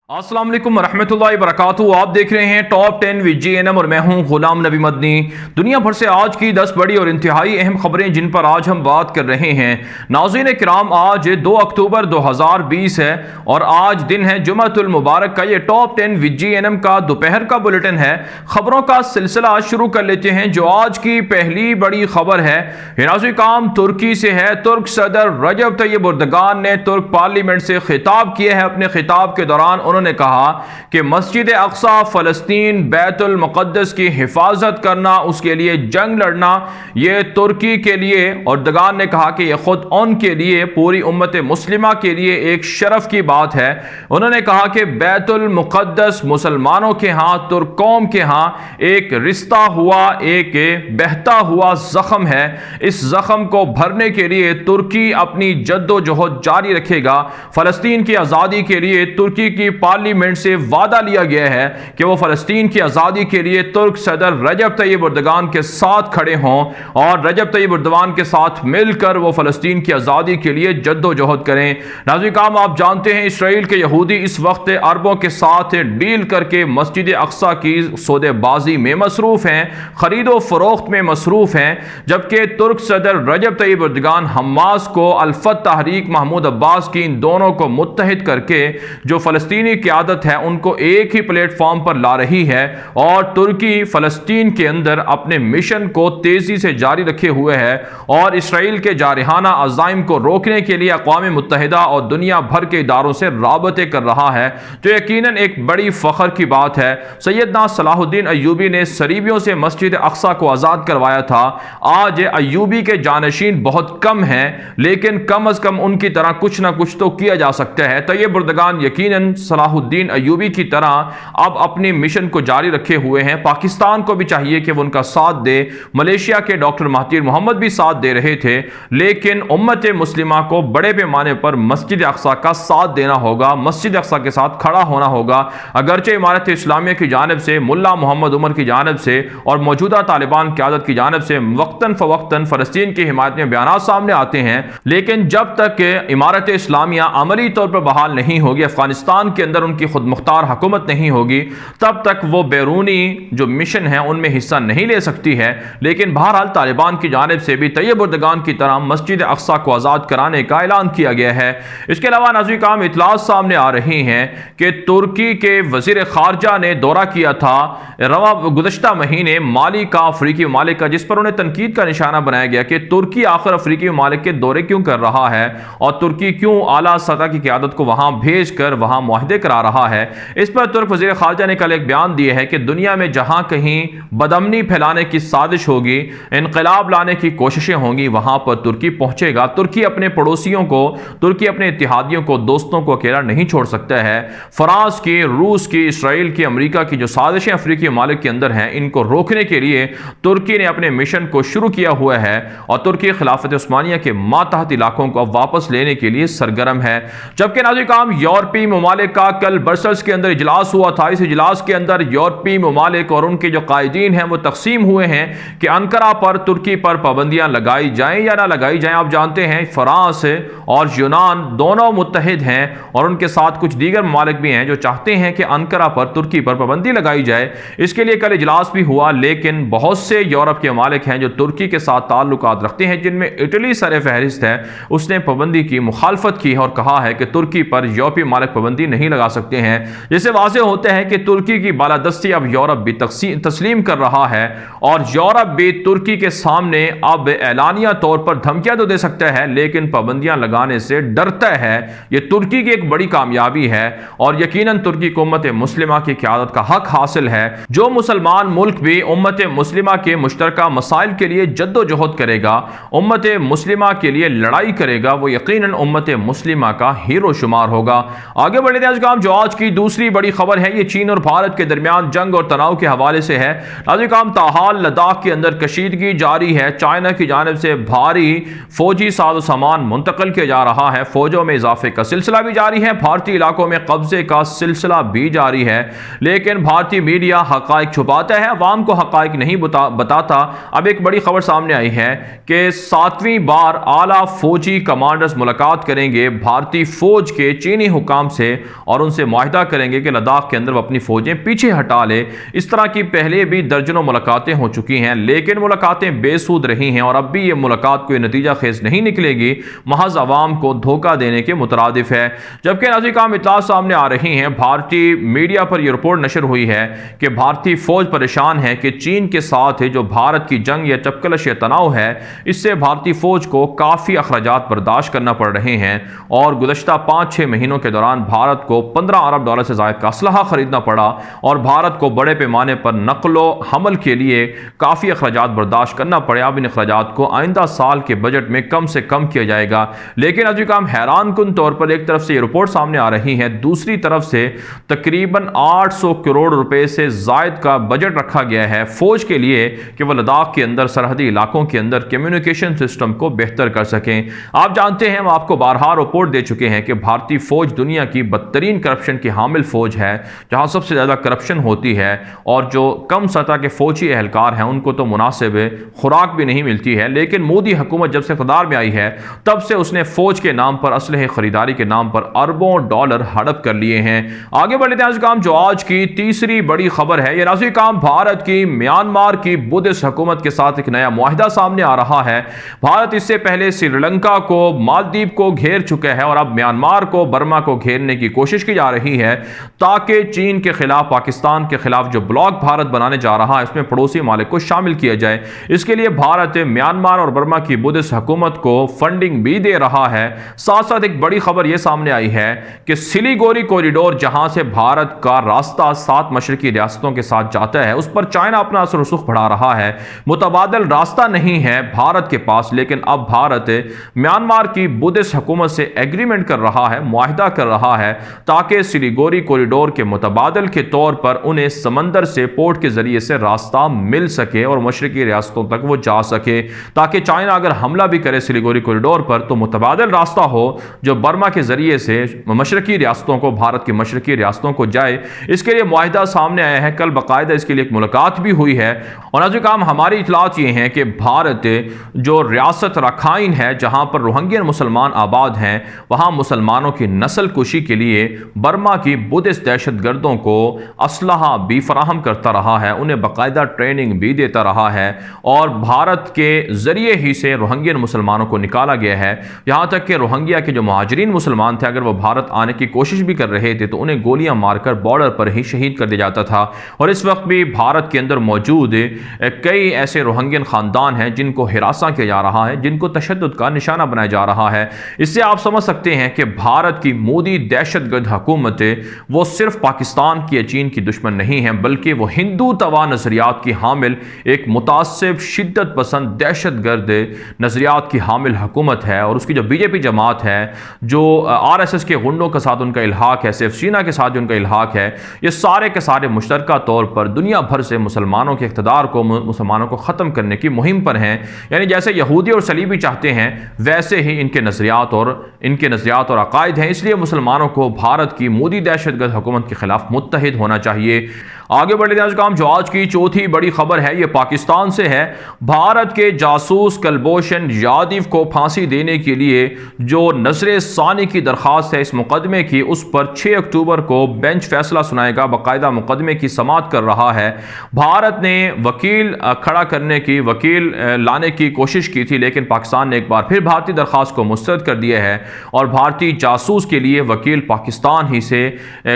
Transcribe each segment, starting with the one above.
अस्सलाम वालेकुम रहमतुल्लाहि व बरकातुहू। आप देख रहे हैं टॉप 10 विद JNM और मैं हूं गुलाम नबी मदनी। दुनिया भर से आज की 10 बड़ी और इंतहाई अहम खबरें जिन पर आज हम बात कर रहे हैं। नाज़रीन किराम, आज 2 अक्टूबर 2020 है और आज दिन है जुम्मतुल मुबारक का। ये टॉप 10 विद JNM का दोपहर का बुलेटिन है। खबरों का सिलसिला शुरू कर लेते हैं। जो आज की पहली बड़ी खबर है नाज़रीन काम तुर्की से है। तुर्क सदर रजब तय्यब एर्दोगान ने तुर्क पार्लियामेंट से खिताब किया है। अपने खिताब के दौरान उन्होंने कहा कि मस्जिद अक्सा फलस्तीन बैतुल मुक़द्दस की हिफाजत करना, उसके लिए जंग लड़ना, यह तुर्की के लिए, एर्दोगान ने कहा कि यह खुद उनके लिए, पूरी उम्मत मुस्लिमा के लिए एक शरफ की बात है। उन्होंने कहा कि बैतुल मुक़द्दस मुसलमानों के यहाँ, तुर्क कौम के यहाँ एक रिश्ता हुआ, एक बहता हुआ जख्म है। इस जख्म को भरने के लिए तुर्की अपनी जद्दोजहद जारी रखेगा। फलस्तीन की आज़ादी के लिए तुर्की की पार्लियामेंट से वादा लिया गया है कि वो फलस्तीन की आज़ादी के लिए तुर्क सदर रजब तय्यब एर्दोगान के साथ खड़े हों और रजब तय्यब एर्दोगान के साथ मिलकर वो फलस्तीन की आज़ादी के लिए जद्दोजहद करें। नाज़रीन काम, आप जानते हैं इसराइल के यहूदी इस वक्त अरबों के साथ डील करके मस्जिद अक्सा की सौदेबाजी में मसरूफ हैं, खरीदो फरोख्त में मसरूफ हैं, जबकि तुर्क सदर रजब तय्यब एर्दोगान हमास को, अल-फत तहरीक महमूद अब्बास की, इन दोनों को मुत्तहिद करके जो फलस्तीनी क़यादत है उनको एक ही प्लेटफॉर्म पर ला रही है और तुर्की फलस्तीन के अंदर अपने मिशन को तेजी से जारी रखे हुए है और इसराइल के जारहाना अज़ाइम को रोकने के लिए अक़वाम मुत्तहिदा और दुनिया भर के इदारों से राबते कर रहा है, जो यकीनन एक बड़ी फ़ख्र की बात है। सैयदना सलाहुद्दीन अय्यूबी ने सरीबियों से मस्जिद अक्सा को आज़ाद करवाया था। आज अय्यूबी के जानशीन बहुत कम हैं, लेकिन कम अज़ कम उनकी तरह कुछ ना कुछ तो किया जा सकता है। तय्यब एर्दोगान यकीनन सलाहुद्दीन अय्यूबी की तरह अब अपने मिशन को जारी रखे हुए हैं। पाकिस्तान को भी चाहिए कि वो उनका साथ दे। मलेशिया के डॉक्टर महातीर मोहम्मद भी साथ दे रहे थे, लेकिन उम्मत मुस्लिमा को बड़े पैमाने पर मस्जिद अक्सा का साथ देना होगा, मस्जिद अक्सा के साथ खड़ा होना होगा। अगरचे इमारत इस्लामिया की जानिब से, मुल्ला मोहम्मद उमर की जानिब से और मौजूदा तालिबान क़यादत की जानिब से वक्तन फ़वक्तन फ़लस्तीन की हिमायत में बयान सामने आते हैं, लेकिन जब तक इमारत इस्लामिया अमली तौर पर बहाल नहीं होगी, अफगानिस्तान के अंदर उनकी खुद मुख्तार हुकूमत नहीं होगी, तब तक वो बैरूनी जो मिशन है उनमें हिस्सा नहीं ले सकती है। लेकिन बहरहाल तालिबान की जानिब से भी तय्यब एर्दोगान की तरह मस्जिद अक्सा को आज़ाद कराने का ऐलान किया गया है। इसके अलावा नाज़रीन काम इतलात सामने आ रही हैं कि तुर्की के वज़ीर ख़ारजा ने दौरा किया था गुज़श्ता महीने माली का, अफ्रीकी ममालिक का, जिस पर उन्हें तनकीद का निशाना बनाया गया कि तुर्की आखिर अफ्रीकी ममालिक के दौरे क्यों कर रहा है और तुर्की क्यों आला सतह की क़यादत को वहां भेज कर वहां मुआहदे करा रहा है। इस पर तुर्क वज़ीर ख़ारजा ने कल एक बयान दिया है कि दुनिया में जहां कहीं बदअमनी फैलाने की साजिश होगी, इनकलाब लाने की कोशिशें होंगी, वहां पर तुर्की पहुंचेगा। तुर्की अपने पड़ोसियों को, तुर्की अपने इत्तेहादियों को, दोस्तों को अकेला नहीं छोड़ सकता है। फ्रांस की, रूस की, इसराइल की, अमेरिका की जो साजिशें अफ्रीकी ममालिक के अंदर हैं, इनको रोकने के लिए तुर्की ने अपने मिशन को शुरू किया हुआ है और तुर्की खिलाफत उस्मानिया के मातहत इलाकों को वापस लेने के लिए सरगर्म है। जबकि नाज़रीन काम यूरोपीय ममालिक का कल ब्रसेल्स के अंदर इजलास हुआ था। इस इजलास के अंदर यूरोपीय ममालिक और उनके जो कायदीन हैं वो तकसीम हुए हैं कि अंकारा पर, तुर्की पर पाबंदियां लगाई जाएं या ना लगाई जाएं। आप जानते हैं फ्रांस और यूनान दोनों मुत्तहिद हैं और उनके साथ कुछ दीगर ममालिक भी हैं जो चाहते हैं कि अंकारा पर, तुर्की पर पाबंदी लगाई जाए। इसके लिए कल इजलास भी हुआ, लेकिन बहुत से यूरोप के ममालिक हैं जो तुर्की के साथ ताल्लुकात रखते हैं, जिनमें इटली सर फहरिस्त है। उसने पाबंदी की मुखालफत की और कहा है कि तुर्की पर यूरोपीय ममालिक पाबंदी नहीं लगा सकते हैं। जिससे वाज़ेह होता है कि तुर्की की बालादस्ती अब यूरोप भी तस्लीम कर रहा है और यूरोप भी तुर्की के सामने अब एलानिया तौर पर धमकियां तो दे सकता है, लेकिन पाबंदियां लगाने से डरता है। यह तुर्की की एक बड़ी कामयाबी है और यकीनन तुर्की को उम्मत मुस्लिमा की क़यादत का हक हासिल है। जो मुसलमान मुल्क भी उम्मत मुस्लिमा के मुश्तरका मसाइल के लिए जद्दोजहद करेगा, उम्मत मुस्लिमा के लिए लड़ाई करेगा, वो यकीनन उम्मत मुस्लिमा का हीरो शुमार होगा। आगे बढ़ते हैं जो आज की दूसरी बड़ी खबर है, ये चीन और भारत के दरमियान जंग और तनाव के हवाले से है। नाज़रीन काम ताहाल लद्दाख के अंदर कशीदगी जारी है। चाइना की जानिब से भारी फौजी साजो सामान मुंतकिल किया जा रहा है। फौजों में इजाफे का सिलसिला भी जारी है, भारतीय इलाकों में कब्जे का सिलसिला भी जारी है, लेकिन भारतीय मीडिया हक़ाइक़ छुपाता है, अवाम को हक़ाइक़ नहीं बताता। अब एक बड़ी खबर सामने आई है कि 7वीं बार आला फौजी कमांडर्स मुलाकात करेंगे भारतीय फौज के चीनी हुकाम से और और उनसे मुआहिदा करेंगे कि लद्दाख के अंदर वो अपनी फौजें पीछे हटा ले। इस तरह की पहले भी दर्जनों मुलाकातें हो चुकी हैं, लेकिन मुलाकातें बेसूद रही हैं और अब भी ये मुलाकात कोई नतीजा खेज नहीं निकलेगी, महज अवाम को धोखा देने के मुतरादिफ है। जबकि नाज़रीन इत्तला सामने आ रही हैं, भारतीय मीडिया पर यह रिपोर्ट नशर हुई है कि भारतीय फौज परेशान है कि चीन के साथ जो भारत की जंग या चपकलश या तनाव है, इससे भारतीय फौज को काफ़ी अखराजात बर्दाश्त करना पड़ रहे हैं और गुज़श्ता 5-6 महीनों के दौरान भारत को $15 अरब से ज़ायद का असलहा खरीदना पड़ा और भारत को बड़े पैमाने पर नकलो हमल के लिए काफ़ी अखराजात बर्दाश्त करना पड़े। अब इन अखराजात को आइंदा साल के बजट में कम से कम किया जाएगा। लेकिन अभी काम हैरान कुन तौर पर एक तरफ से ये रिपोर्ट सामने आ रही है, दूसरी तरफ से तकरीबन 800 करोड़ रुपए से ज़ायद का बजट रखा गया है फौज के लिए कि वह लद्दाख के अंदर सरहदी इलाकों के अंदर कम्युनिकेशन सिस्टम को बेहतर कर सकें। आप जानते हैं, हम आपको बारहा रिपोर्ट दे चुके हैं कि भारतीय फौज दुनिया की बदतरीन करप्शन की हामिल फौज है, जहां सबसे ज़्यादा करप्शन होती है और जो कम सतह के फौजी एहलकार हैं उनको तो मुनासिब खुराक भी नहीं मिलती है। लेकिन मोदी हुकूमत जब से इक़्तिदार में आई है तब से उसने फौज के नाम पर, असलहे खरीदारी के नाम पर अरबों डॉलर हड़प कर लिए हैं। आगे बढ़ लेते हैं काम जो आज की तीसरी बड़ी खबर है। यह नाज़रीन काम भारत की म्यांमार की बुद्धिस्ट हुकूमत के साथ एक नया मुआहिदा सामने आ रहा है। भारत इससे पहले श्रीलंका को, मालदीव को घेर चुका है और अब म्यांमार को, बर्मा को घेरने की कोशिश की जा रही है ताकि चीन के खिलाफ, पाकिस्तान के खिलाफ जो ब्लॉक भारत बनाने जा रहा है इसमें पड़ोसी मालिक को शामिल किया जाए। इसके लिए भारत म्यांमार और बर्मा की बुद्धिस्ट हुकूमत को फंडिंग भी दे रहा है। साथ साथ एक बड़ी खबर यह सामने आई है कि सिलीगुड़ी कॉरिडोर, जहां से भारत का रास्ता 7 मशरकी रियासतों के साथ जाता है, उस पर चाइना अपना असर रसूख बढ़ा रहा है। मुतबादल रास्ता नहीं है भारत के पास, लेकिन अब भारत म्यांमार की बुद्धिस्ट हुकूमत से एग्रीमेंट कर रहा है, मुआहिदा कर रहा है ताकि सिलीगुड़ी कॉरिडोर के मुतबादल के तौर पर उन्हें समंदर से, पोर्ट के जरिए से रास्ता मिल सके और मशरकी रियासतों तक वो जा सके, ताकि चाइना अगर हमला भी करे सिलीगुड़ी कॉरिडोर पर तो मुतबादल रास्ता हो जो बर्मा के जरिए से मशरकी रियासतों को, भारत की मशरकी रियासतों को जाए। इसके लिए मुआहिदा सामने आया है, कल बाकायदा इसके लिए एक मुलाकात भी हुई है। और आज काम हमारी इतलात ये हैं कि भारत जो रियासत रखाइन है, जहां पर रोहिंग्या मुसलमान आबाद हैं, वहां मुसलमानों की नस्ल कुशी के लिए बर्मा की बुद्धिस्ट दहशतगर्दों को असलहा भी फराहम करता रहा है, उन्हें बाकायदा ट्रेनिंग भी देता रहा है और भारत के जरिए ही से रोहिंग्या मुसलमानों को निकाला गया है। यहां तक कि रोहिंग्या के जो महाजरीन मुसलमान थे, अगर वो भारत आने की कोशिश भी कर रहे थे तो उन्हें गोलियां मारकर बॉर्डर पर ही शहीद कर दिया जाता था। और इस वक्त भी भारत के अंदर मौजूद कई ऐसे रोहिंग्यन खानदान हैं जिनको हिरासा किया जा रहा है, जिनको तशद्दुद का निशाना बनाया जा रहा है। इससे आप समझ सकते हैं कि भारत की मोदी दहशतगर्द हुकूमत वो सिर्फ पाकिस्तान की या चीन की दुश्मन नहीं है, बल्कि वो हिंदू तवा नजरियात की हामिल, एक मुतासिब, शिद्दत पसंद, दहशतगर्द नजरियात की हामिल हुकूमत है। और उसकी जो बीजेपी जमात है, जो RSS के गुंडों के साथ उनका इल्हाक है, सिर्फ सीना के साथ जो उनका इल्हाक है, ये सारे के सारे मुश्तरका तौर पर दुनिया भर से मुसलमानों के इक़्तिदार को, मुसलमानों को ख़त्म करने की मुहिम पर हैं। यानी जैसे यहूदी और सलीबी चाहते हैं वैसे ही इनके नज़रियात और अकायद हैं। इसलिए मुसलमानों को भारत की मोदी दहशतगर्द हुकूमत के खिलाफ मुत्तहिद होना चाहिए। आगे बढ़ लेते हैं काम जो आज की चौथी बड़ी खबर है, ये पाकिस्तान से है। भारत के जासूस कुलभूषण जाधव को फांसी देने के लिए जो नजर सानी की दरख्वास्त है इस मुकदमे की, उस पर 6 अक्टूबर को बेंच फैसला सुनाएगा, बाकायदा मुकदमे की समाअत कर रहा है। भारत ने वकील खड़ा करने की, वकील लाने की कोशिश की थी, लेकिन पाकिस्तान ने एक बार फिर भारतीय दरख्वास्त को मुस्तरद कर दिया है और भारतीय जासूस के लिए वकील पाकिस्तान ही से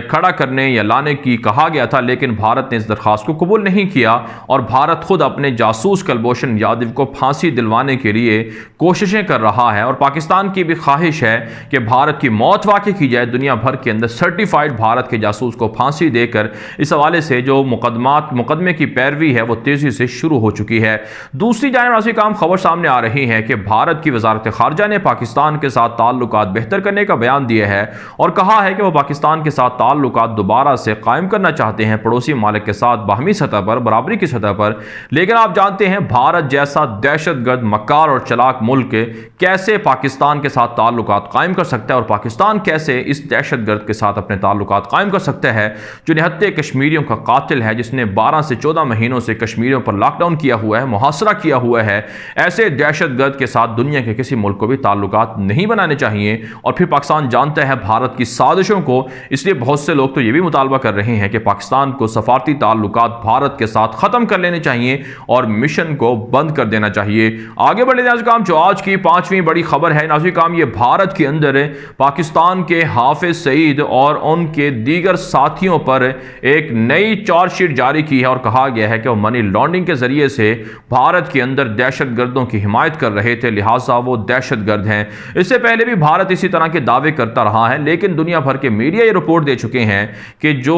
खड़ा करने या लाने की कहा गया था, लेकिन भारत ने इस दरख्वास्त को कबूल नहीं किया और भारत खुद अपने जासूस कुलभूषण जाधव को फांसी दिलवाने के लिए कोशिशें कर रहा है। और पाकिस्तान की भी ख्वाहिश है कि भारत की मौत वाक़ई की जाए, दुनिया भर के अंदर सर्टिफाइड भारत के जासूस को फांसी देकर। इस हवाले से जो मुकदमे की पैरवी है वो तेजी से शुरू हो चुकी है। दूसरी जानिब ऐसी काम खबर सामने आ रही है कि भारत की वजारत खारजा ने पाकिस्तान के साथ ताल्लुकात बेहतर करने का बयान दिया है और कहा है कि वह पाकिस्तान के साथ ताल्लुकात दोबारा से कायम करना चाहते हैं। पड़ोसी किसी मालिक के साथ बाहमी सतह पर, बराबरी की सतह पर। लेकिन आप जानते हैं भारत जैसा दहशतगर्द, मक्कार और चलाक मुल्क कैसे पाकिस्तान के साथ ताल्लुकात कायम कर सकता है, और पाकिस्तान कैसे इस दहशतगर्द के साथ अपने ताल्लुकात कायम कर सकता है जो निहत्ते कश्मीरियों का कातिल है, जिसने 12 से 14 महीनों से कश्मीरियों पर लॉकडाउन किया हुआ है, मुहासरा किया हुआ है। ऐसे दहशतगर्द के साथ दुनिया के किसी मुल्क को भी ताल्लुकात नहीं बनाने चाहिए। और फिर पाकिस्तान जानता है भारत की साजिशों को, इसलिए बहुत से लोग तो ये भी मुतालबा कर रहे हैं कि पाकिस्तान को सफारती ताल्लुकात भारत के साथ खत्म कर लेने चाहिए और मिशन को बंद कर देना चाहिए। आगे बढ़े नाज़रीन, जो आज की 5वीं बड़ी खबर है नाज़रीन, ये भारत के अंदर पाकिस्तान के हाफिज सईद और उनके दीगर साथियों पर एक नई चार्जशीट जारी की है और कहा गया है कि वो मनी लॉन्ड्रिंग के जरिए से भारत के अंदर दहशतगर्दों की हिमायत कर रहे थे, लिहाजा वो दहशतगर्द हैं। इससे पहले भी भारत इसी तरह के दावे करता रहा है, लेकिन दुनिया भर के मीडिया ये रिपोर्ट दे चुके हैं कि जो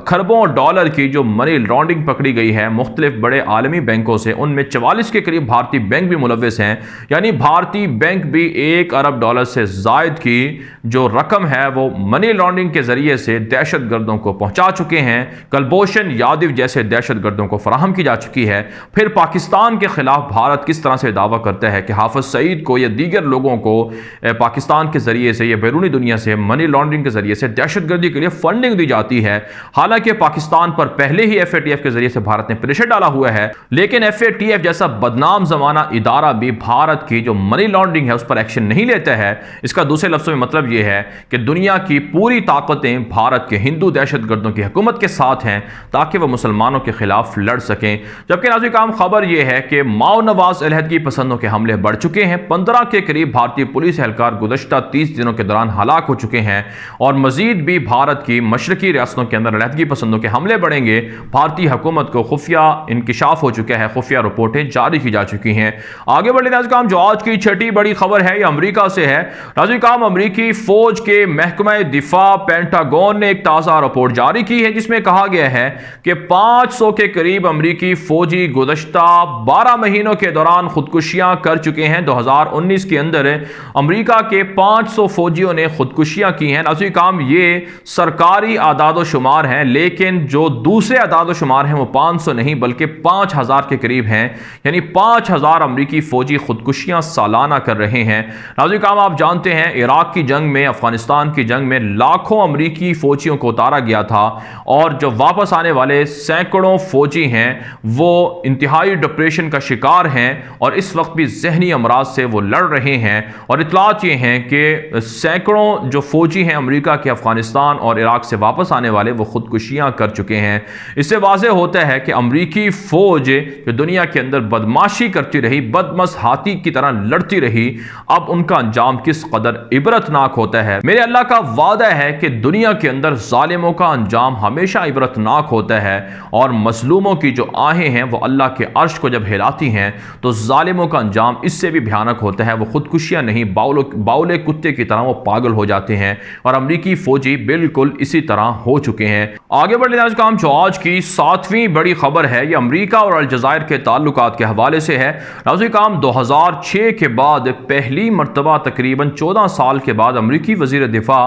खरबों डॉलर की जो मनी लॉन्ड्रिंग पकड़ी गई है मुख्तलिफ बड़े आलमी बैंकों से, उनमें 44 के करीब भारतीय बैंक भी मुलव्वस हैं। यानी भारतीय बैंक भी $1 अरब से जायद की जो रकम है वो मनी लॉन्ड्रिंग के जरिए से दहशतगर्दों को पहुंचा चुके हैं, कुलभूषण यादव जैसे दहशतगर्दों को फराहम की जा चुकी है। फिर पाकिस्तान के खिलाफ भारत किस तरह से दावा करता है कि हाफिज सईद को या दीगर लोगों को पाकिस्तान के जरिए से या बैरूनी दुनिया से मनी लॉन्ड्रिंग के जरिए से दहशतगर्दी के लिए फंडिंग दी जाती है। हालांकि पाकिस्तान पर पहले ही FATF के जरिए से भारत ने प्रेशर डाला हुआ है, लेकिन FATF जैसा बदनाम जमाना इदारा भी भारत की जो मनी लॉन्ड्रिंग है उस पर एक्शन नहीं लेता है। इसका दूसरे लफ्जों में मतलब यह है कि दुनिया की पूरी ताकतें भारत के हिंदू दहशतगर्दों की हुकूमत के साथ हैं ताकि वह मुसलमानों के खिलाफ लड़ सकें। जबकि नाज़रीन, खबर यह है कि माओ नवाज अलहदगी पसंदों के हमले बढ़ चुके हैं। 15 के करीब भारतीय पुलिस एहलकार गुज़श्ता 30 दिनों के दौरान हलाक हो चुके हैं और मजीद भी भारत की मशरकी रियासतों के अंदर अलहदगी पसंदों के हमले बढ़ेंगे। भारतीय हुकूमत को खुफिया इंकिशाफ हो चुका है, खुफिया रिपोर्टें जारी की जा चुकी हैं। आगे बढ़े नाज़रीन, जो आज की छठी बड़ी खबर है यह अमरीका से है। नाज़रीन, अमरीकी फौज के महकमा दिफा पेंटागन ने एक ताज़ा रिपोर्ट जारी की है जिसमें कहा गया है कि 500 के करीब अमरीकी फौजी गुज़श्ता 12 महीनों के दौरान खुदकुशियां कर चुके हैं। 2019 के अंदर अमरीका के 500 फौजियों ने खुदकुशियां की हैं। नाज़रीन, ये सरकारी आदाद शुमार हैं, लेकिन जो दूसरे आदाद शुमार हैं वो 500 नहीं बल्कि 5000 के करीब हैं। यानी 5000 अमरीकी फौजी खुदकुशियां सालाना कर रहे हैं। नाज़रीन, आप जानते हैं इराक की जंग में, अफगानिस्तान की जंग में लाखों अमरीकी फौजियों को उतारा गया था और जो वापस आने वाले सैकड़ों फौजी हैं वो इंतहाई डिप्रेशन का शिकार हैं और इस वक्त भी जहनी अमराज से वो लड़ रहे हैं। और इतलात ये हैं कि सैकड़ों जो फौजी हैं अमरीका के अफगानिस्तान और इराक से वापस आने वाले वो खुदकुशियां कर चुके हैं। इससे वाज़ेह होता है कि अमरीकी फौज जो दुनिया के अंदर बदमाशी करती रही, बदमस हाथी की तरह लड़ती रही, अब उनका अंजाम किस कदर इबरतनाक होता है। मेरे अल्लाह का वादा है कि दुनिया के अंदर जालिमों का अंजाम हमेशा इबरतनाक होता है और मजलूमों की जो आहें हैं वो अल्लाह के अर्श को जब हिलाती हैं तो जालिमों का अंजाम इससे भी भयानक होता है। वो खुदकुशियां नहीं, बाउले कुत्ते की तरह वो पागल हो जाते हैं और अमरीकी फौजी बिल्कुल इसी तरह हो चुके हैं। आगे बढ़ने काम जो आज की 7वीं बड़ी खबर है ये अमरीका और अलजायर के ताल्लुकात के हवाले से है। नाज़रीन, 2006 के बाद पहली मरतबा तकरीबन 14 साल के बाद अमरीकी वजीर दिफा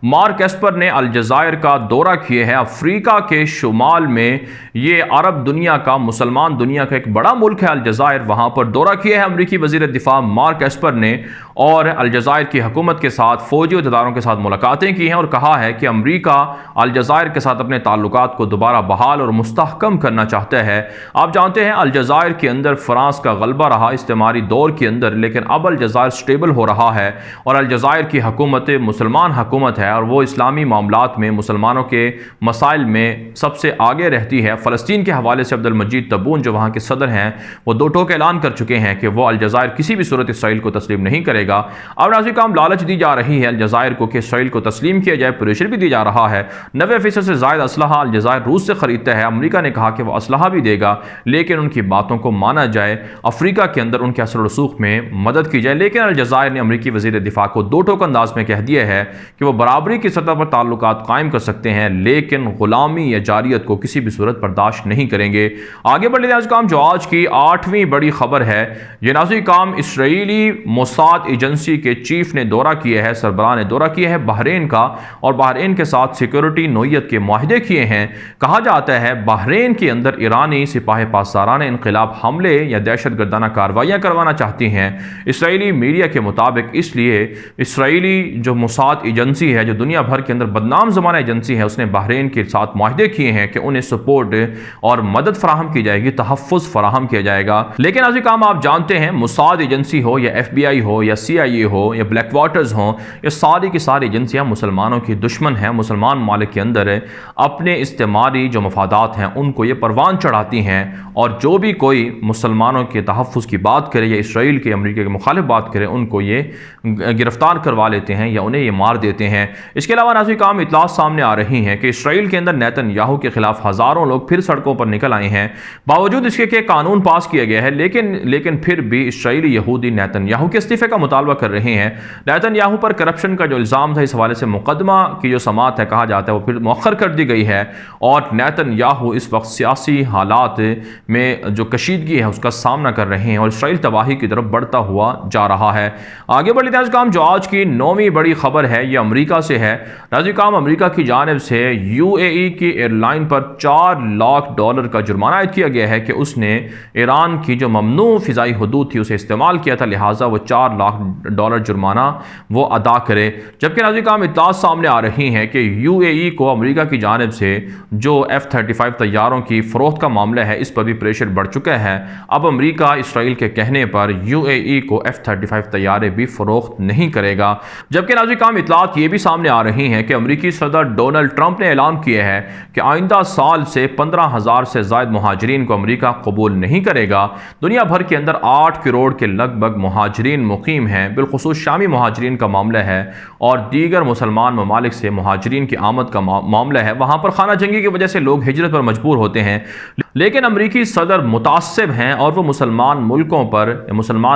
मार्क एस्पर ने अलजायर का दौरा किए हैं। अफ्रीका के शुमाल में ये अरब दुनिया का, मुसलमान दुनिया का एक बड़ा मुल्क है अलजायर, वहाँ पर दौरा किया है अमरीकी वजीर दिफा मार्क एस्पर ने और अलजायर की हुकूमत के साथ, फौजी अहदेदारों के साथ मुलाकातें की हैं और कहा है कि अमरीका अलजायर के साथ अपने ताल्लुकात को दोबारा बहाल और मुस्तहकम करना चाहता है। आप जानते हैं अलजायर के अंदर फ्रांस का गलबा रहा इस्तेमारी दौर के अंदर, लेकिन अब अलजायर स्टेबल हो रहा है और अलजायर की हुकूमत मुसलमान हुकूमत है और वो इस्लामी मामलात में, मुसलमानों के मसाइल में सबसे आगे रहती है। फ़लस्तीन के हवाले से अब्दुल मजीद तब्बून जो वहाँ के सदर हैं वो दो टोक ऐलान कर चुके हैं कि वो अलजायर किसी भी सूरत इसराइल को तस्लीम नहीं करेगा। अब नाज़रीन, लालच दी जा रही है अलजायर को कि इसराइल को तस्लीम किया जाए, प्रेशर भी दी जा रहा है। 90% से ज़ायद असलहा अलजायर रूस से ख़रीदता है। अमरीका ने कहा कि वह असलहा भी देगा लेकिन उनकी बातों को माना जाए, अफ्रीका के अंदर उनके असर रसूख में मदद की जाए। लेकिन अलजायर ने अमरीकी वज़ीर दिफा को दो टोक अंदाज में कह दिया है कि वह बराबरी की सतह पर ताल्लुकात कायम कर सकते हैं लेकिन गुलामी या जारियत को किसी भी सूरत बर्दाश्त नहीं करेंगे। आगे बढ़ लेते हैं जो आज की 8वीं बड़ी खबर है। ये नाज़रीन, इसराइली मोसाद एजेंसी के चीफ ने दौरा किया है, सरबराह ने दौरा किया है बहरीन का और बहरीन के साथ सिक्योरिटी नोयत के मुआहदे किए हैं। कहा जाता है बहरीन के अंदर ईरानी सिपाही पासदारान इनकलाब हमले या दहशत गर्दाना कार्रवाइयाँ करवाना चाहती हैं। इसराइली मीडिया के मुताबिक इसलिए इसराइली जो मोसाद एजेंसी है, जो दुनिया भर के अंदर बदनाम ज़माना एजेंसी है, उसने बहरीन के साथ माहदे किए हैं कि उन्हें सपोर्ट और मदद फराहम की जाएगी, तहफ़्फ़ुज़ फराहम किया जाएगा। लेकिन अभी काम आप जानते हैं, मोसाद एजेंसी हो या FBI हो या CIA हो या ब्लैक वाटर्स हो, ये सारी की सारी एजेंसियाँ मुसलमानों की दुश्मन हैं। मुसलमान मालिक के अंदर अपने इस्तेमारी जो मफादात हैं उनको ये परवान चढ़ाती हैं, और जो भी कोई मुसलमानों के तहफ़्फ़ुज़ की बात करे या इसराइल के अमरीका के मुखालिफ बात करे, उनको ये गिरफ्तार करवा लेते हैं या उन्हें ये मार देते हैं। इसके अलावा नाज़रीन काम इतलात सामने आ रही हैं कि इसराइल के अंदर नेतन्याहू के खिलाफ हज़ारों लोग फिर सड़कों पर निकल आए हैं। बावजूद इसके कि कानून पास किया गया है, लेकिन फिर भी इसराइली यहूदी नेतन्याहू के इस्तीफ़े का मुतालबा कर रहे हैं। नेतन्याहू पर करप्शन का जो इल्ज़ाम था, इस हवाले से मुकदमा की जो समाअत है, कहा जाता है वो फिर मौखर कर दी गई है, और नेतन्याहू इस वक्त सियासी हालात में जो कशीदगी है उसका सामना कर रहे हैं और इसराइल तबाही की तरफ बढ़ता हुआ जा रहा है। आगे बढ़ लेते हैं काम, जो आज की 9वीं बड़ी खबर है ये अमेरिका से है। नाज़रीन काम अमेरिका की जानिब से UAE की एयरलाइन पर $4 लाख का जुर्माना आयद किया गया है कि उसने ईरान की जो ममनू फ़िज़ाई हदूद थी उसे इस्तेमाल किया था, लिहाजा वो $4 लाख जुर्माना वो अदा करे। जबकि नाज़रीन काम इत्तलात सामने आ रही हैं कि UAE को अमेरिका की जानिब से जो F-35 तैयारों की फ़रोख्त का मामला है, इस पर भी प्रेशर बढ़ चुका है। अब अमेरिका इसराइल के कहने पर UAE को F-35 तैयारे भी फ़रोख्त नहीं करेगा। जबकि नाज़रीन काम इत्तलात ये भी सामने आ रही हैं कि अमेरिकी सदर डोनाल्ड ट्रंप ने ऐलान किया है कि आइंदा साल से 15,000 से ज़ायद मुहाजिरीन को अमेरिका कबूल नहीं करेगा। दुनिया भर के अंदर 8 करोड़ के लगभग मुहाजिरीन मुकीम हैं, बिलखुसूस शामी मुहाजिरीन का मामला है और दीगर मुसलमान ममालिक से मुहाजिरीन की आमद का मामला है। वहाँ पर खाना जंगी की वजह से लोग हिजरत पर मजबूर होते हैं, लेकिन अमेरिकी सदर मुतासिब हैं और वो मुसलमान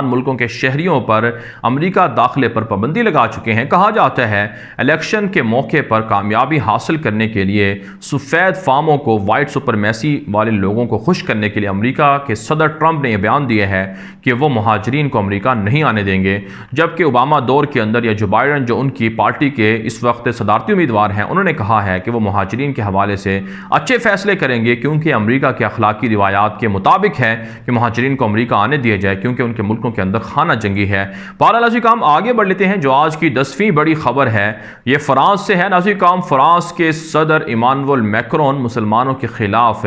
मुल्कों के शहरियों पर अमेरिका दाखिले पर पाबंदी लगा चुके हैं। कहा जाता है इलेक्शन के मौके पर कामयाबी हासिल करने के लिए सफ़ेद फार्मों को वाइट सुपरमेसी वाले लोगों को खुश करने के लिए अमेरिका के सदर ट्रंप ने यह बयान दिया है कि वो मुहाजिरीन को अमेरिका नहीं आने देंगे। जबकि ओबामा दौर के अंदर या जो बाइडन जो उनकी पार्टी के इस वक्त सदारती उम्मीदवार हैं, उन्होंने कहा है कि वो मुहाजिरीन के हवाले से अच्छे फैसले करेंगे, क्योंकि अमेरिका के अखलाकी रिवायात के मुताबिक है कि मुहाजिरीन को अमेरिका आने दिया जाए, क्योंकि उनके मुल्कों के अंदर खाना जंगी है। बहरहाल काम आगे बढ़ लेते हैं, जो आज की 10वीं बड़ी खबर है ये फ्रांस से है। नाज़रीन काम फ्रांस के सदर इमानुएल मैक्रोन मुसलमानों के खिलाफ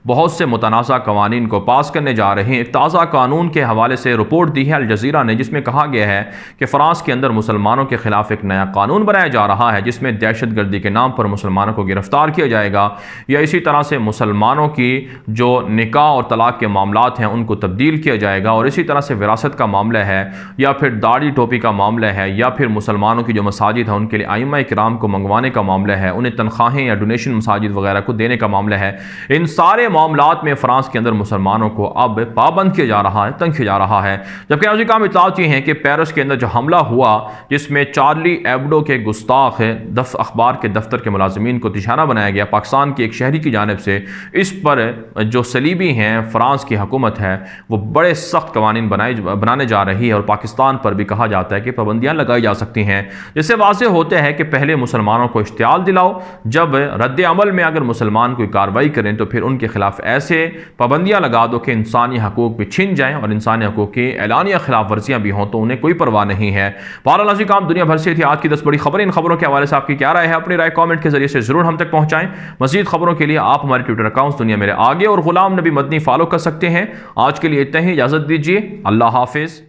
बहुत से मुतनाज़ा कवानीन को पास करने जा रहे हैं। एक ताज़ा कानून के हवाले से रिपोर्ट दी है अल जज़ीरा ने, जिसमें कहा गया है कि फ्रांस के अंदर मुसलमानों के खिलाफ एक नया कानून बनाया जा रहा है, जिसमें दहशत गर्दी के नाम पर मुसलमानों को गिरफ्तार किया जाएगा, या इसी तरह से मुसलमानों की जो निकाह और तलाक के मामलात हैं उनको तब्दील किया जाएगा, और इसी तरह से विरासत का मामला है, या फिर दाढ़ी टोपी का मामला है, या फिर मुसलमानों की जो मसाजिद है उनके लिए आइम्मा इकराम को मंगवाने का मामला है, उन्हें तनख्वाहें या डोनेशन मसाजिद वगैरह को देने का मामला है। इन सारे मामलात में फ्रांस के अंदर मुसलमानों को अब पाबंद किया जा रहा है, तंग किया जा रहा है। जबकि आज काम इत्तलात ये हैं कि पेरिस के अंदर जो हमला हुआ, जिसमें चार्ली एब्डो के गुस्ताख अखबार के दफ्तर के मुलाजिमीन को निशाना बनाया गया, पाकिस्तान के एक शहरी की जानिब से, इस पर जो सलीबी हैं फ्रांस की हुकूमत है वो बड़े सख्त कवानीन बनाने जा रही है, और पाकिस्तान पर भी कहा जाता है कि पाबंदियाँ लगाई जा सकती हैं। जिससे वाज़ेह होता है कि पहले मुसलमानों को इश्तियाल दिलाओ, जब रद्द अमल में अगर मुसलमान कोई कार्रवाई करें तो फिर उनके खिलाफ ऐसे पाबंदियाँ लगा दो कि इंसानी हकूक़ भी छिन जाएँ, और इंसानी हकूक़ की एलानिया खिलाफ वर्जियाँ भी हों तो उन्हें कोई परवाह नहीं है। बहरहाल काम दुनिया भर से थी आज की 10 बड़ी खबरें। इन खबरों के हवाले से आपकी क्या राय है? अपनी राय कॉमेंट के जरिए से जरूर हम तक पहुँचाएँ। मज़ीद खबरों के लिए आप हमारे ट्विटर अकाउंट दुनिया मेरे आगे और गुलाम नबी मदनी फॉलो कर सकते हैं। आज के लिए इतना ही, इजाज़त दीजिए। अल्लाह हाफिज़।